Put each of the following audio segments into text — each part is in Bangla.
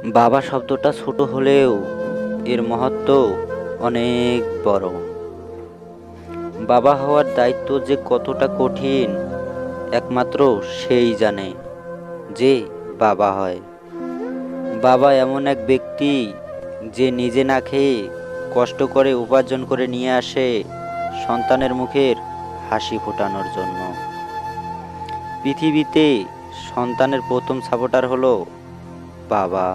বাবা শব্দটা ছোট হলেও এর মহত্ব অনেক বড়। বাবা হওয়ার দায়িত্ব যে কতটা কঠিন একমাত্র সেই জানে যে বাবা হয়। বাবা এমন এক ব্যক্তি যে নিজে না খেয়ে কষ্ট করে উপার্জন করে নিয়ে আসে সন্তানের মুখের হাসি ফোটানোর জন্য। পৃথিবীতে সন্তানের প্রথম সাপোর্টার হলো বাবা।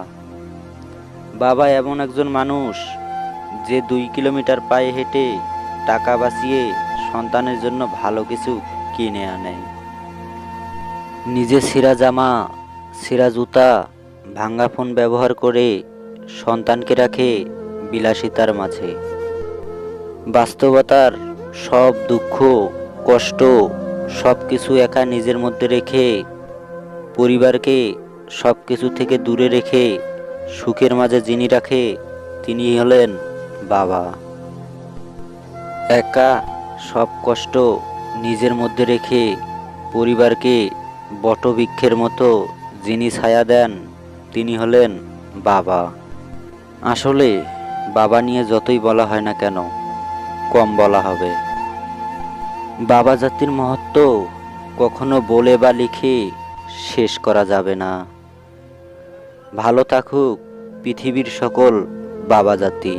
বাবা এমন একজন মানুষ যে 2 কিলোমিটার পায়ে হেঁটে টাকা বাঁচিয়ে সন্তানের জন্য ভালো কিছু কিনে আনে। নিজে ছেঁড়া জামা, ছেঁড়া জুতা, ভাঙা ফোন ব্যবহার করে সন্তানকে রাখে বিলাসিতার মাঝে। বাস্তবতার সব দুঃখ, কষ্ট সব কিছু একা নিজের মধ্যে রেখে, পরিবারকে সব কিছু থেকে দূরে রেখে সুখের মাঝে যিনি রাখে তিনি হলেন বাবা। একা সব কষ্ট নিজের মধ্যে রেখে পরিবারকে বটবৃক্ষের মতো যিনি ছায়া দেন তিনি হলেন বাবা। আসলে বাবা নিয়ে যতই বলা হয় না কেন কম বলা হবে। বাবা জাতির মহত্ব কখনো বলে বা লিখে শেষ করা যাবে না। ভালো থাকুক পৃথিবীর সকল বাবা জাতি।